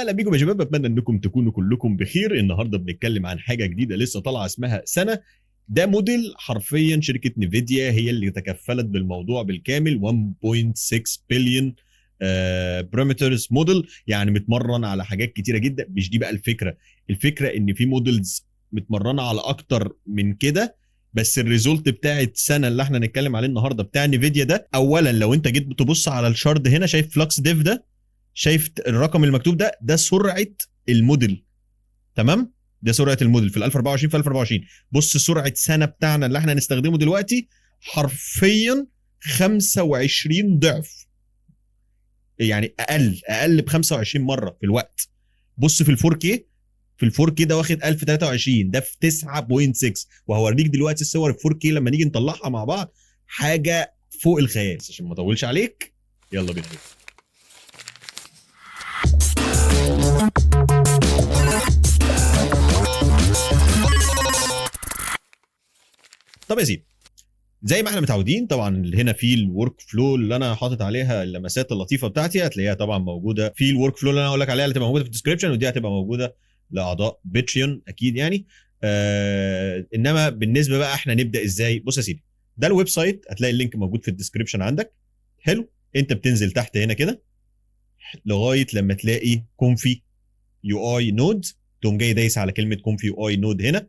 اهلا بيكم يا شباب، اتمنى انكم تكونوا كلكم بخير. النهارده بنتكلم عن حاجه جديده لسه طالعه اسمها سنه. ده موديل حرفيا شركه نيفيديا هي اللي تكفلت بالموضوع بالكامل. 1.6 بليون بارامترز موديل، يعني متمرن على حاجات كتيره جدا. مش دي بقى الفكره ان في موديلز متمرنه على اكتر من كده، بس الريزولت بتاعت سنه اللي احنا نتكلم عليه النهارده بتاع نيفيديا ده. اولا لو انت جيت تبص على الشارت هنا، شايف فلكس ديف ده؟ شايف الرقم المكتوب ده سرعه الموديل، تمام؟ ده سرعه الموديل في ال 1024 في 1024. بص سرعه سنه بتاعنا اللي احنا هنستخدمه دلوقتي حرفيا 25 ضعف، يعني اقل ب 25 مره في الوقت. بص في ال 4K، في ال 4K ده واخد 1023، ده في 9.6. وهوريك دلوقتي الصور ال 4K لما نيجي نطلعها مع بعض، حاجه فوق الخيال. عشان ما اطولش عليك، يلا بينا. طب يا سيدي، زي ما احنا متعودين طبعا هنا في الورك فلو اللي انا حاطط عليها اللمسات اللطيفه بتاعتي، هتلاقيها طبعا موجوده في الورك فلو اللي انا هقول لك عليها، اللي هتبقى موجوده في الديسكربشن، ودي هتبقى موجوده لاعضاء باتريون اكيد يعني. انما بالنسبه بقى احنا نبدا ازاي؟ بص يا سيدي، ده الويب سايت، هتلاقي اللينك موجود في الديسكربشن عندك. حلو، انت بتنزل تحت هنا كده لغايه لما تلاقي كونفي يو اي نود، تقوم جاي دايس على كلمه كونفي يو اي نود هنا.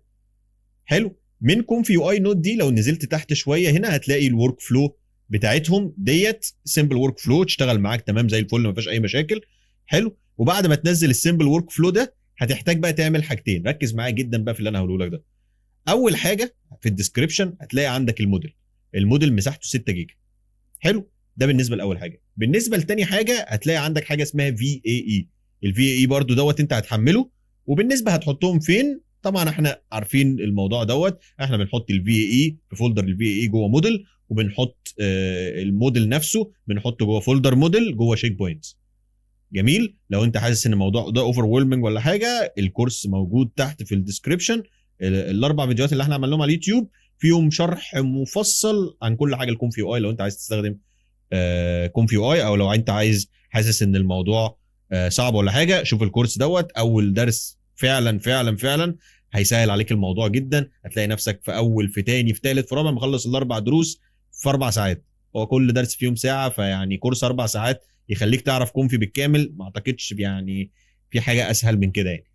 حلو، من كونفي يو اي نود دي لو نزلت تحت شويه هنا هتلاقي الورك فلو بتاعتهم ديت سمبل ورك فلو، تشتغل معاك تمام زي الفل، ما فيهاش اي مشاكل. حلو، وبعد ما تنزل السمبل ورك فلو ده هتحتاج بقى تعمل حاجتين، ركز معايا جدا بقى في اللي انا هقوله لك ده. اول حاجه في الديسكربشن هتلاقي عندك الموديل مساحته 6 جيجا. حلو، ده بالنسبه لاول حاجه. بالنسبه لتاني حاجه هتلاقي عندك حاجه اسمها في اي اي. الفي اي اي برضو دوت انت هتحمله. وبالنسبه هتحطهم فين؟ طبعا احنا عارفين الموضوع دوت، احنا بنحط الفي اي اي في فولدر الفي اي اي جوه موديل، وبنحط الموديل نفسه بنحطه جوه فولدر موديل جوه شيك بوينتس. جميل. لو انت حاسس ان الموضوع ده اوفر ويلمنج ولا حاجه، الكورس موجود تحت في الديسكربشن. الاربع فيديوهات اللي احنا عملناهم على اليوتيوب فيهم شرح مفصل عن كل حاجه الكونفي اي، لو انت عايز تستخدم كونفي اي، او لو انت عايز حاسس ان الموضوع صعب ولا حاجه، شوف الكورس دوت. اول درس فعلا فعلا فعلا هيسهل عليك الموضوع جدا. هتلاقي نفسك في اول في تاني في تالت في رابع مخلص الاربع دروس في 4 ساعات. هو كل درس فيهم ساعه، فيعني كورس 4 ساعات يخليك تعرف كونفي بالكامل. ما اعتقدش يعني في حاجه اسهل من كده يعني.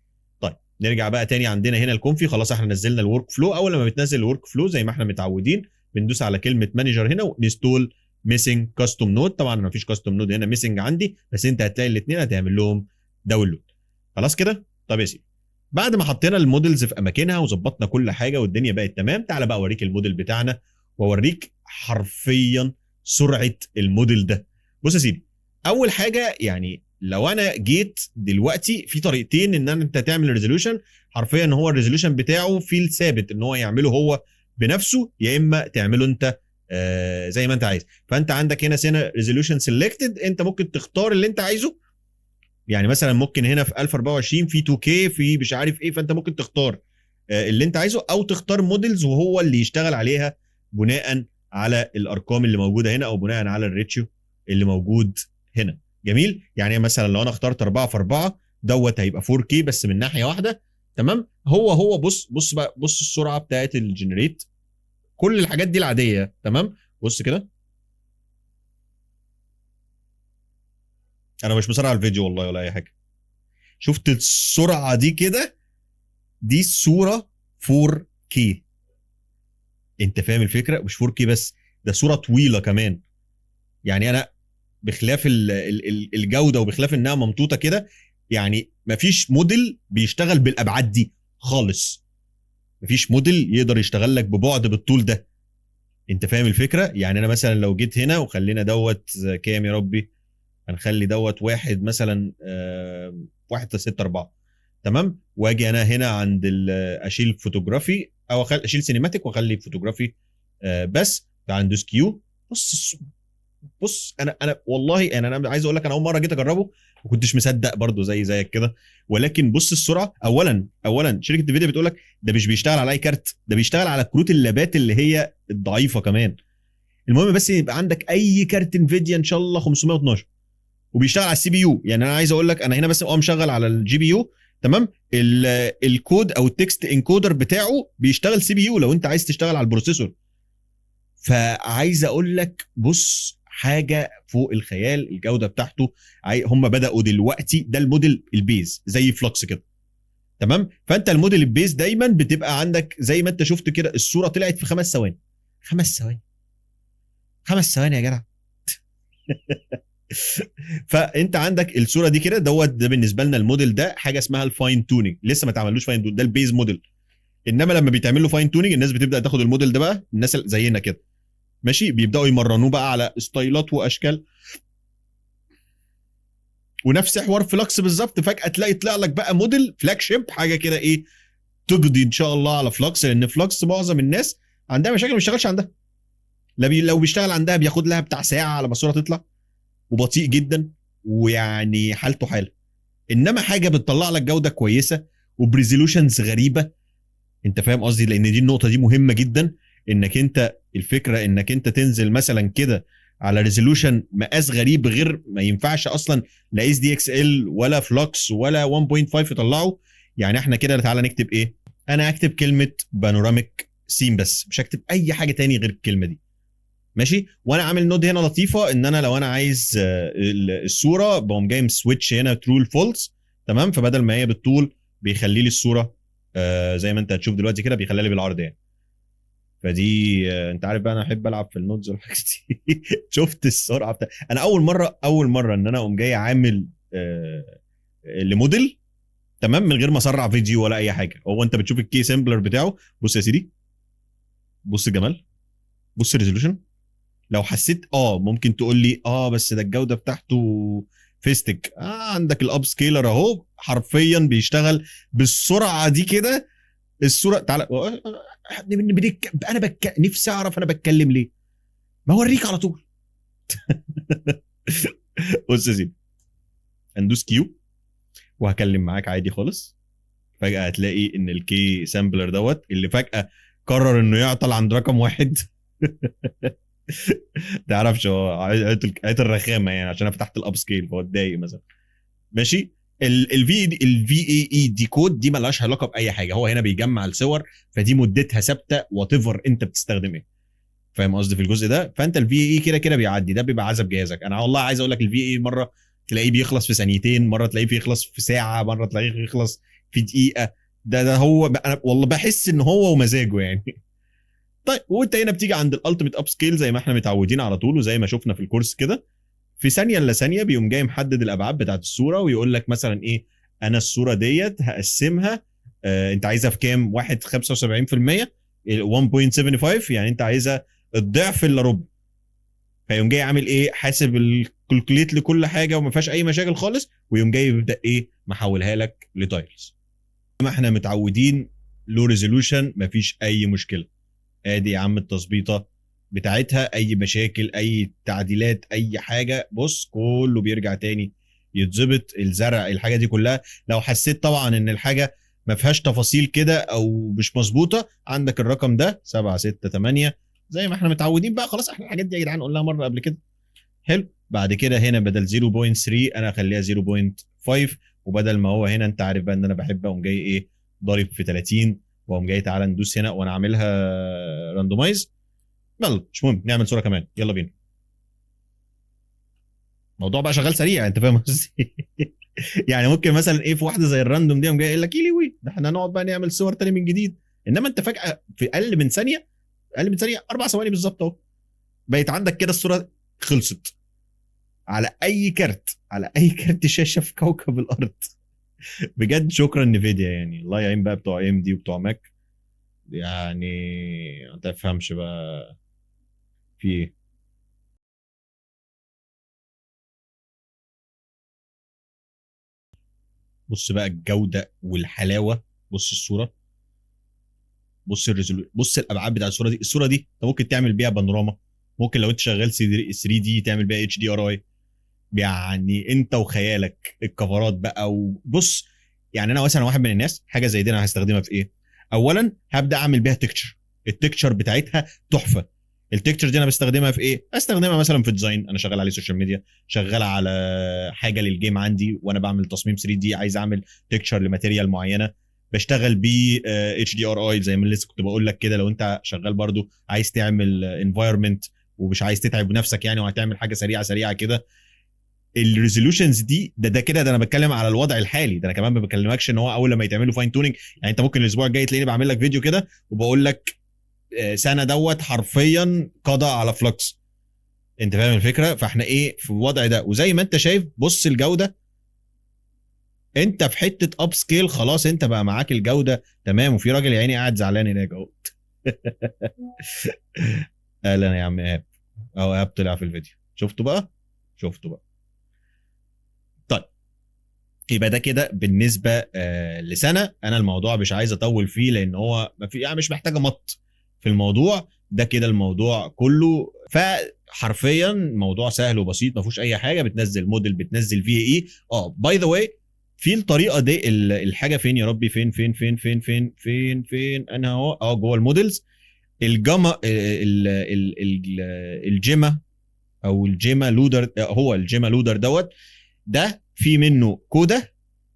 طيب نرجع بقى تاني، عندنا هنا الكونفي. خلاص احنا نزلنا الورك فلو. اول لما بتنزل الورك فلو زي ما احنا متعودين بندوس على كلمه مانجر هنا ونستول ميسنج كاستوم نود. طبعا ما فيش كاستوم نود هنا ميسنج عندي، بس انت هتلاقي الاثنين هتعمل لهم داونلود. خلاص كده. طب يا سيدي، بعد ما حطينا المودلز في اماكنها وظبطنا كل حاجه والدنيا بقت تمام، تعالى بقى اوريك الموديل بتاعنا واوريك حرفيا سرعه الموديل ده. بص يا سيدي، اول حاجه يعني لو انا جيت دلوقتي في طريقتين ان انت تعمل ريزولوشن. حرفيا ان هو الريزولوشن بتاعه في الثابت ان هو يعمله هو بنفسه، يا اما تعمله انت زي ما انت عايز. فانت عندك هنا سنه ريزولوشن سيلكتد، انت ممكن تختار اللي انت عايزه. يعني مثلا ممكن هنا في 1024 في 2K في مش عارف ايه، فانت ممكن تختار اللي انت عايزه، او تختار موديلز وهو اللي يشتغل عليها بناء على الارقام اللي موجوده هنا، او بناء على الريتشيو اللي موجود هنا. جميل. يعني مثلا لو انا اخترت 4 في 4 دوت هيبقى 4K بس من ناحيه واحده، تمام؟ هو بص بقى، بص السرعه بتاعت الجنريت، كل الحاجات دي العاديه، تمام؟ بص كده، انا مش مسرع الفيديو والله ولا اي حاجه. شفت السرعه دي كده؟ دي الصوره 4K. انت فاهم الفكره؟ مش 4K بس، ده صوره طويله كمان. يعني انا بخلاف الجوده وبخلاف انها ممطوطه كده، يعني مفيش موديل بيشتغل بالابعاد دي خالص. مفيش موديل يقدر يشتغل لك ببعد بالطول ده. انت فاهم الفكره؟ يعني انا مثلا لو جيت هنا وخلينا دوت كام يا ربي، هنخلي دوت واحد مثلا 1.64، تمام؟ واجي انا هنا عند اشيل فوتوغرافي او اشيل سينماتيك واخلي فوتوغرافي بس. تعال ندوس كيو. بص انا والله يعني انا عايز اقول لك، انا اول مره جيت اجربه ما كنتش مصدق برضو زيك كده. ولكن بص السرعه. اولا شركه نفيديا بتقول لك ده مش بيشتغل على اي كارت، ده بيشتغل على كروت اللابات اللي هي الضعيفه كمان. المهم بس يبقى عندك اي كارت انفيديا ان شاء الله 512، وبيشتغل على السي بي يو. يعني انا عايز اقول لك انا هنا بس مشغل على الجي بي يو تمام. الكود او التكست انكودر بتاعه بيشتغل سي بي يو لو انت عايز تشتغل على البروسيسور. فعايز اقول لك بص حاجه فوق الخيال الجوده بتاعته. هم بداوا دلوقتي ده الموديل البيز زي فلوكس كده تمام. فانت الموديل البيز دايما بتبقى عندك زي ما انت شفت كده الصوره طلعت في 5 ثواني. 5 ثواني 5 ثواني يا جدع. فانت عندك الصوره دي كده ده بالنسبه لنا الموديل ده حاجه اسمها الفاين تونينج. لسه ما تعملوش فاين تونينج، ده البيز موديل. انما لما بيتعمل له فاين تونينج الناس بتبدا تاخد الموديل ده بقى، الناس زينا كده ماشي، بيبداوا يمرنوه بقى على ستايلات واشكال ونفس حوار فلكس بالظبط. فجاه تلاقي طلع لك بقى موديل فلاج شيب حاجه كده ايه تقضي ان شاء الله على فلكس. لان فلكس معظم الناس عندها مشاكل ما بيشتغلش عندها. لو بيشتغل عندها بياخد لها بتاع ساعه على ما الصوره تطلع، وبطيء جدا ويعني حالته حاله. انما حاجه بتطلع لك جوده كويسه وبريزولوشنز غريبه. انت فاهم قصدي؟ لان دي النقطه دي مهمه جدا. انك انت الفكره انك انت تنزل مثلا كده على ريزولوشن مقاس غريب غير ما ينفعش اصلا لا اس دي اكس ال ولا فلوكس ولا 1.5 يطلعوا. يعني احنا كده تعالى نكتب ايه. انا هكتب كلمه بانوراميك سين بس مش هكتب اي حاجه تاني غير الكلمه دي ماشي. وانا عامل نود هنا لطيفه ان انا لو انا عايز الصوره بقوم جاي سويتش هنا ترو فولس تمام. فبدل ما هي بالطول بيخلي لي الصوره زي ما انت هتشوف دلوقتي كده بيخليها لي بالعرض يعني. فدي انت عارف بقى انا احب العب في النودز والحاجات دي. شفت السرعه بتاع انا اول مره ان انا اقوم جاي عامل لموديل تمام من غير ما اسرع فيديو ولا اي حاجه. هو انت بتشوف الكي سامبلر بتاعه. بص يا سيدي بص الجمال، بص الريزولوشن. لو حسيت ممكن تقول لي بس ده الجوده بتاعته فيستك. عندك الاب سكيلر اهو حرفيا بيشتغل بالسرعه دي كده. الصوره تعالى انا نفسي اعرف انا بتكلم ليه. ما اوريك على طول. بص يا سيدي هندوس كيو وهكلم معاك عادي خالص. فجاه هتلاقي ان الكي سامبلر اللي فجاه قرر انه يعطل عند رقم 1. تعرفش هو عيط الرخامه يعني عشان انا فتحت الاب سكيل فهو اتضايق مثلا ماشي. الفي اي اي دي كود دي مالهاش علاقه باي حاجه. هو هنا بيجمع الصور فدي مدتها ثابته وات ايفر انت بتستخدم ايه. فاهم قصدي في الجزء ده؟ فانت الفي اي كده كده بيعدي ده بيبقى عزب جهازك. انا والله عايز اقول لك الفي اي مره تلاقيه بيخلص في ثانيتين، مره تلاقيه بيخلص في ساعه، مره تلاقيه بيخلص في دقيقه. ده هو انا والله بحس ان هو ومزاجه يعني. طيب وانت هنا بتيجي عند الالتيميت اب سكيل زي ما احنا متعودين على طول وزي ما شفنا في الكورس كده. في ثانيه الا ثانيه بيقوم جاي محدد الابعاد بتاعت الصوره ويقول لك مثلا ايه انا الصوره ديت هقسمها انت عايزها في كام؟ 75% 1.75 يعني انت عايزها الضعف الا ربع. فيقوم جاي عامل ايه حاسب الكالكوليت لكل حاجه وما فيهاش اي مشاكل خالص ويقوم جاي يبدا ايه محولها لك لتايلز. ما احنا متعودين لو ريزولوشن مفيش اي مشكله. ادي يا عم التظبيطه بتاعتها، اي مشاكل اي تعديلات اي حاجه بص كله بيرجع تاني يتظبط. الزرع الحاجه دي كلها لو حسيت طبعا ان الحاجه ما فيهاش تفاصيل كده او مش مظبوطه عندك الرقم ده 768 زي ما احنا متعودين بقى. خلاص احنا الحاجات دي يا جدعان قلناها مره قبل كده. حلو. بعد كده هنا بدل 0.3 انا اخليها 0.5 وبدل ما هو هنا انت عارف بقى ان انا بحب اقوم جاي ايه ضارب في 30 واقوم جاي تعالى ندوس هنا وانا عاملها راندومايز. يلا مش مهم نعمل صوره كمان يلا بينا. الموضوع بقى شغال سريع انت فاهم قصدي. يعني ممكن مثلا ايه في واحده زي الراندوم دي قام جاي قايل لك وي ده احنا هنقعد بقى نعمل صور تاني من جديد. انما انت فجاه في اقل من ثانيه 4 ثواني بالظبط اهو بقت عندك كده الصوره خلصت على اي كارت على اي كارت شاشه في كوكب الارض. بجد شكرا نفيديا يعني الله يعين بقى بتوع ام دي وبتوع ماك يعني ما تفهمش بقى في ايه. بص بقى الجوده والحلاوه. بص الصوره بص بص الابعاد بتاع الصوره دي. الصوره دي انت ممكن تعمل بيها بانوراما. ممكن لو انت شغال 3 دي تعمل بيها اتش دي ار اي. يعني انت وخيالك الكفرات بقى. وبص يعني انا مثلا واحد من الناس حاجه زي دي انا هستخدمها في ايه. اولا هبدا اعمل بيها تكتشر. التكتشر بتاعتها تحفه. التكتشر دي انا بستخدمها في ايه؟ استخدمها مثلا في ديزاين، انا شغال عليه سوشيال ميديا، شغال على حاجه للجيم عندي وانا بعمل تصميم 3 دي، عايز اعمل تكتشر لماتيريال معينه بشتغل بيه اتش دي ار اي زي ما لسه كنت بقول لك كده. لو انت شغال برضو عايز تعمل انفايرمنت ومش عايز تتعب نفسك يعني، وهتعمل حاجه سريعه سريعه كده، الريزولوشنز دي ده كده، ده انا بتكلم على الوضع الحالي، ده انا كمان ما بكلمكش ان هو اول لما يتعملوا فاين تونينج. يعني انت ممكن الاسبوع الجاي تلاقيني بعمل لك فيديو كده وبقول لك سنه دوت حرفيا قضى على فلوكس. انت فاهم الفكره؟ فاحنا ايه في الوضع ده، وزي ما انت شايف بص الجوده، انت في حته اب سكيل خلاص، انت بقى معاك الجوده تمام. وفي راجل يا عيني قاعد زعلان هناك اهو. اهلا يا عم ايهاب. اهو ايهاب طلع في الفيديو، شفته بقى؟ شفته بقى. طيب يبقى ده كده بالنسبه لسنه. انا الموضوع مش عايز اطول فيه لان هو ما في يعني مش محتاجه مط في الموضوع ده كده، الموضوع كله فحرفيا موضوع سهل وبسيط ما فيهوش اي حاجه. بتنزل موديل، بتنزل في اي. باي ذا واي في الطريقه دي الحاجه فين يا ربي؟ فين انا اهو جوه الموديلز. الجاما الجيما او الجيما لودر، هو الجيما لودر دوت، ده في منه كودا،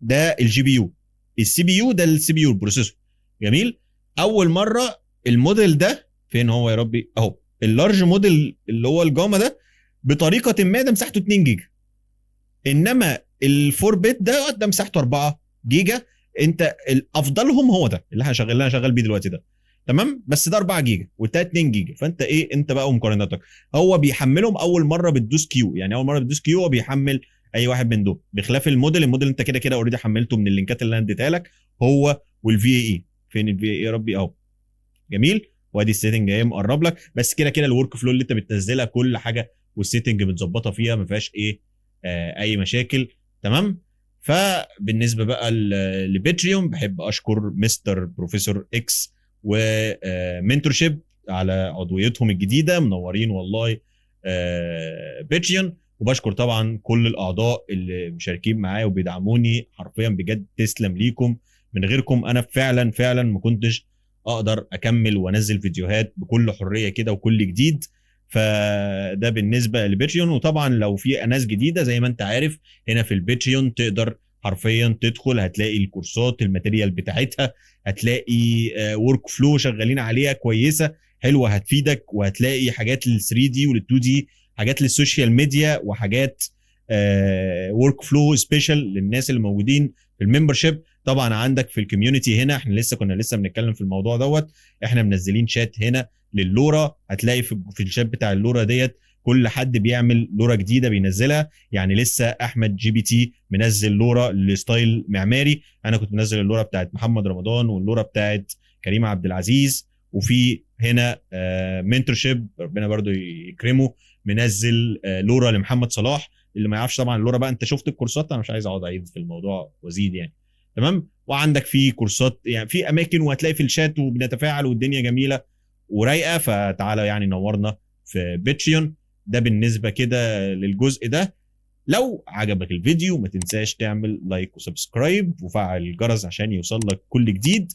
ده الجي بي يو. السي بي يو ده السي بي يو البروسيسور. جميل. اول مره الموديل ده فين هو يا ربي؟ اهو اللارج موديل اللي هو الجاما ده بطريقه ما ده مساحته 2 جيجا، انما الفور بت ده مساحته 4 جيجا. انت الافضلهم هو ده اللي احنا شغال بيه دلوقتي ده، تمام؟ بس ده 4 جيجا وده 2 جيجا. فانت ايه انت بقى ومقارنتك؟ هو بيحملهم اول مره بتدوس كيو، يعني اول مره بتدوس كيو هو بيحمل اي واحد من دول، بخلاف الموديل انت كده كده اوريدي حملته من اللينكات اللي انا اديتها لك، هو والفي اي. فين الفي اي يا ربي؟ اهو. جميل. وادي السيتنج اهي مقرب لك، بس كده كده الورك فلو اللي انت بتنزلها كل حاجه والسيتنج متظبطه فيها، ما فيهاش ايه اي مشاكل. تمام. فبالنسبه بقى لباتريون، بحب اشكر مستر بروفيسور اكس ومنتورشيب على عضويتهم الجديده، منورين والله باتريون. وبشكر طبعا كل الاعضاء اللي مشاركين معايا وبيدعموني، حرفيا بجد تسلم ليكم. من غيركم انا فعلا ما كنتش اقدر اكمل وانزل فيديوهات بكل حريه كده وكل جديد. فده بالنسبه لباتريون. وطبعا لو في ناس جديده زي ما انت عارف، هنا في الباتريون تقدر حرفيا تدخل هتلاقي الكورسات الماتيريال بتاعتها، هتلاقي ورك فلو شغالين عليها كويسه حلوه هتفيدك، وهتلاقي حاجات لل 3 دي ولل 2 دي، حاجات للسوشيال ميديا، وحاجات ورك فلو سبيشال للناس اللي موجودين في الممبرشيب. طبعا عندك في الكوميونتي هنا، احنا كنا لسه بنتكلم في الموضوع دوت، احنا منزلين شات هنا للورا. هتلاقي في الشات بتاع اللورا ديت كل حد بيعمل لورا جديده بينزلها. يعني لسه احمد جي بي تي منزل لورا لستايل معماري، انا كنت منزل اللورا بتاعت محمد رمضان واللورا بتاعت كريم عبد العزيز. وفي هنا منتورشيب ربنا برضو يكرمه منزل لورا لمحمد صلاح. اللي ما يعرفش طبعا اللورا بقى، انت شفت الكورسات، انا مش عايز اقعد اعيد في الموضوع وازيد يعني. تمام. وعندك في كورسات يعني في اماكن، وهتلاقي في الشات وبنتفاعل والدنيا جميله ورايقه. فتعالى يعني نورنا في باتريون. ده بالنسبه كده للجزء ده. لو عجبك الفيديو ما تنساش تعمل لايك وسبسكرايب وفعل الجرس عشان يوصل لك كل جديد.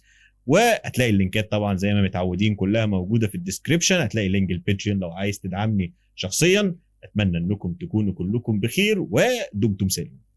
وهتلاقي اللينكات طبعا زي ما متعودين كلها موجوده في الديسكريبشن. هتلاقي لينك الباتريون لو عايز تدعمني شخصيا. اتمنى انكم تكونوا كلكم بخير ودمتم سالمين.